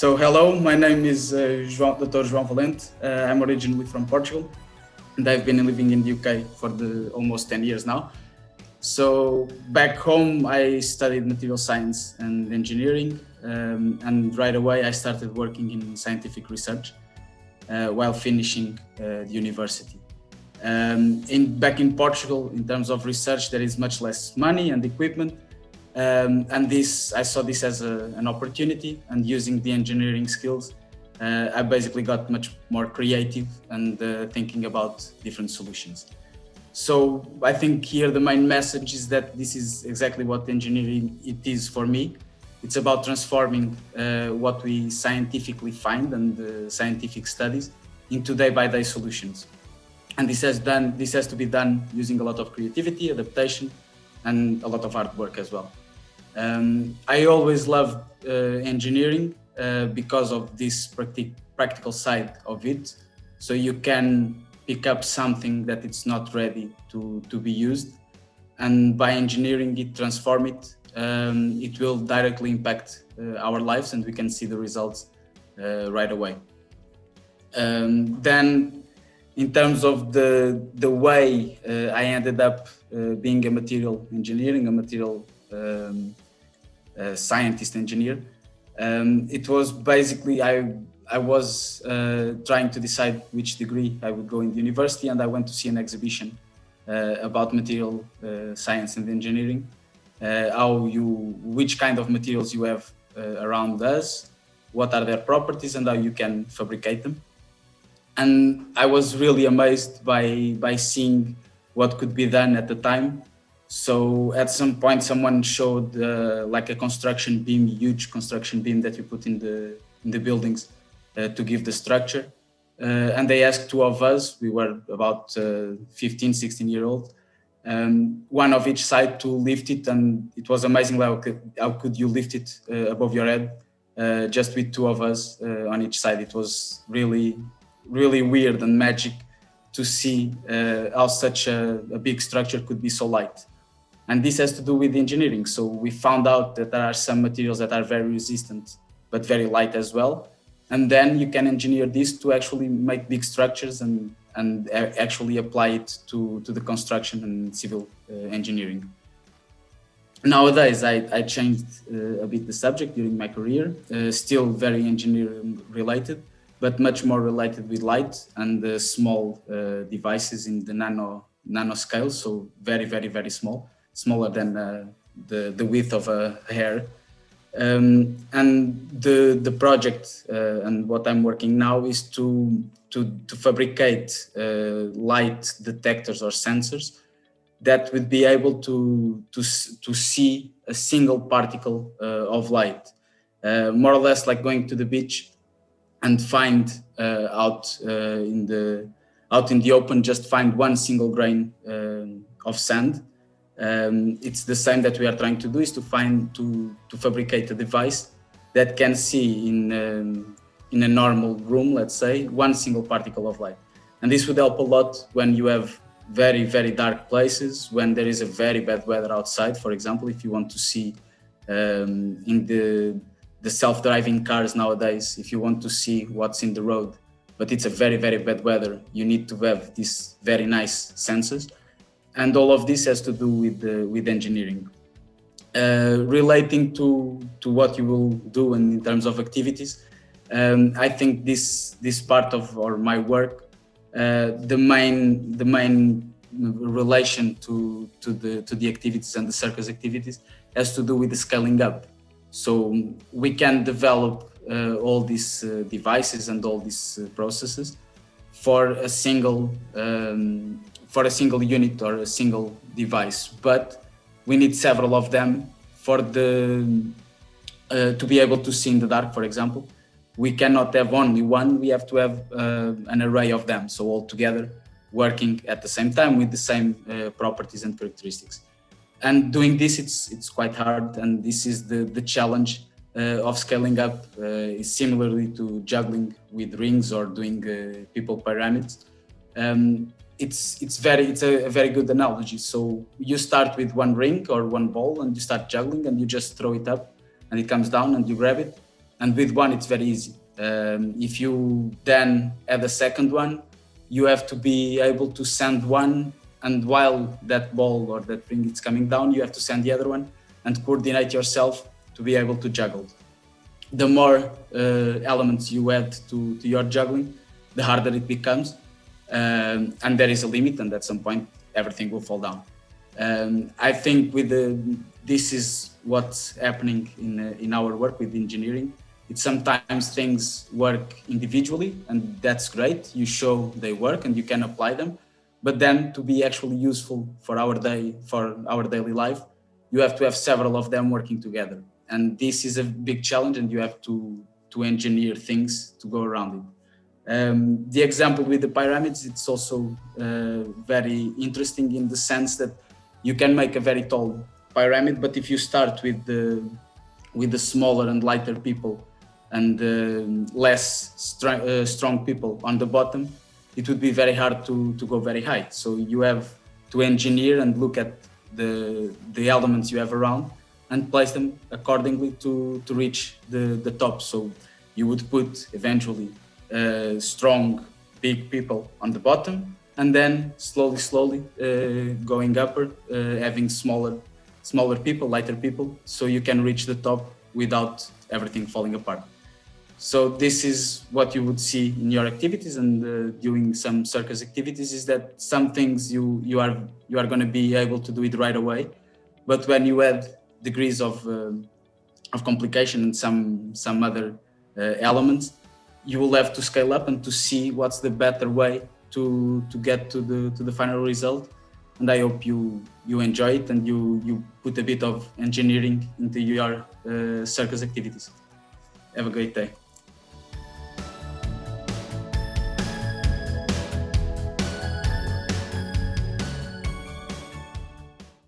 So hello, my name is Dr. Joao Valente. I'm originally from Portugal, and I've been living in the UK for almost 10 years now. So back home, I studied material science and engineering, and right away I started working in scientific research while finishing the university. Back in Portugal, in terms of research, there is much less money and equipment. And I saw this as an opportunity, and using the engineering skills, I basically got much more creative and thinking about different solutions. So I think here the main message is that this is exactly what engineering it is for me. It's about transforming what we scientifically find and scientific studies into day-by-day solutions. And this has to be done using a lot of creativity, adaptation, and a lot of hard work as well. I always loved engineering because of this practical side of it. So you can pick up something that it's not ready to be used, and by engineering it, transform it, it will directly impact our lives, and we can see the results right away. Then in terms of the way I ended up being a material engineering, a material scientist engineer, it was basically I was trying to decide which degree I would go in the university, and I went to see an exhibition about material science and engineering, which kind of materials you have around us, what are their properties, and how you can fabricate them. And I was really amazed by seeing what could be done at the time. So at some point, someone showed like a construction beam, huge construction beam that you put in the buildings to give the structure. And they asked two of us, we were about 15, 16 year old, one of each side to lift it. And it was amazing how could you lift it above your head just with two of us on each side. It was really, really weird and magic to see how such a big structure could be so light. And this has to do with engineering. So we found out that there are some materials that are very resistant, but very light as well. And then you can engineer this to actually make big structures and actually apply it to the construction and civil engineering. Nowadays, I changed a bit the subject during my career, still very engineering related, but much more related with light and small devices in the nanoscale. So very, very, very small. Smaller than the width of a hair. And the project and what I'm working now is to fabricate light detectors or sensors that would be able to see a single particle of light, more or less like going to the beach and find out in the open, just find one single grain of sand. It's the same that we are trying to do, is to fabricate a device that can see in a normal room, let's say, one single particle of light. And this would help a lot when you have very, very dark places, when there is a very bad weather outside. For example, if you want to see in the self-driving cars nowadays, if you want to see what's in the road, but it's a very, very bad weather, you need to have these very nice sensors. And all of this has to do with engineering. Relating to what you will do and in terms of activities, I think this part of my work, the main relation to the activities and the circus activities has to do with the scaling up. So we can develop all these devices and all these processes for a single unit or a single device, but we need several of them to be able to see in the dark. For example, we cannot have only one, we have to have an array of them, so all together working at the same time with the same properties and characteristics. And doing this, it's quite hard, and this is the challenge of scaling up, similarly to juggling with rings or doing people pyramids. It's a very good analogy. So you start with one ring or one ball and you start juggling and you just throw it up and it comes down and you grab it. And with one, it's very easy. If you then add a second one, you have to be able to send one, and while that ball or that ring is coming down, you have to send the other one and coordinate yourself to be able to juggle. The more elements you add to your juggling, the harder it becomes. And there is a limit, and at some point, everything will fall down. I think this is what's happening in our work with engineering. It's sometimes things work individually, and that's great. You show they work and you can apply them. But then to be actually useful for our daily life, you have to have several of them working together. And this is a big challenge, and you have to engineer things to go around it. The example with the pyramids, it's also very interesting in the sense that you can make a very tall pyramid, but if you start with the smaller and lighter people and less strong people on the bottom, it would be very hard to go very high. So you have to engineer and look at the elements you have around and place them accordingly to reach the top. So you would put eventually strong, big people on the bottom, and then slowly going upper, having smaller people, lighter people, so you can reach the top without everything falling apart. So this is what you would see in your activities, and doing some circus activities is that some things you are going to be able to do it right away, but when you add degrees of complication and some other elements, you will have to scale up and to see what's the better way to get to the final result. And I hope you enjoy it and you put a bit of engineering into your circus activities. Have a great day.